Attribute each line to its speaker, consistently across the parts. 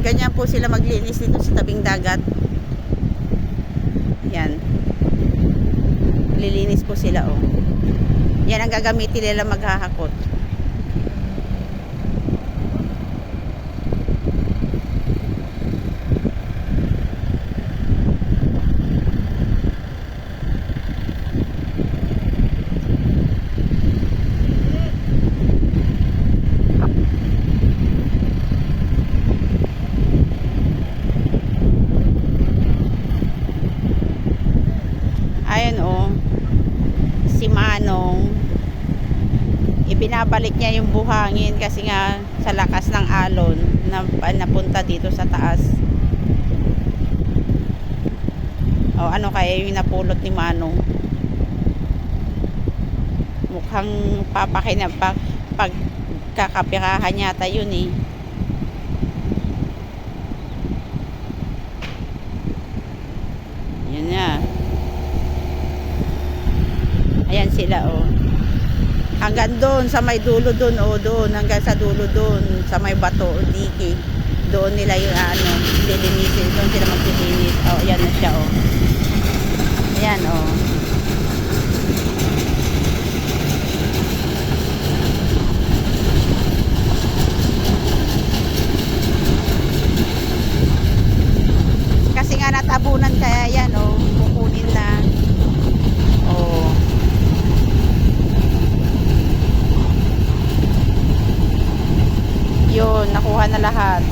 Speaker 1: Ganyan po sila maglinis dito sa tabing dagat. Yan. Lilinis po sila, oh. Yan ang gagamitin nila maghahakot. Ayan, oh. Si Manong, ibinabalik niya yung buhangin kasi nga sa lakas ng alon na napunta dito sa taas. O ano kaya yung napulot ni Manong? Mukhang pagkakapirahan yata yun eh. Yan na. Ayan sila, oh. Hanggang doon sa may dulo doon, oh, doon hanggang sa dulo doon sa may bato o diki. Doon nila yung ano, lilinisin, doon sila maglilinis. Oh, ayan na siya, oh. Ayan, oh. Kasi nga natabunan kaya yan, oh, kukunin na. Oh. Yun, nakuha na lahat.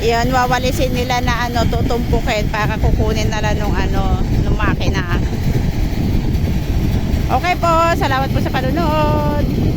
Speaker 1: Yan, wawalisin nila na ano, tutumpukin para kukunin na lang nung ano, nung makina. Okay po, salamat po sa panonood.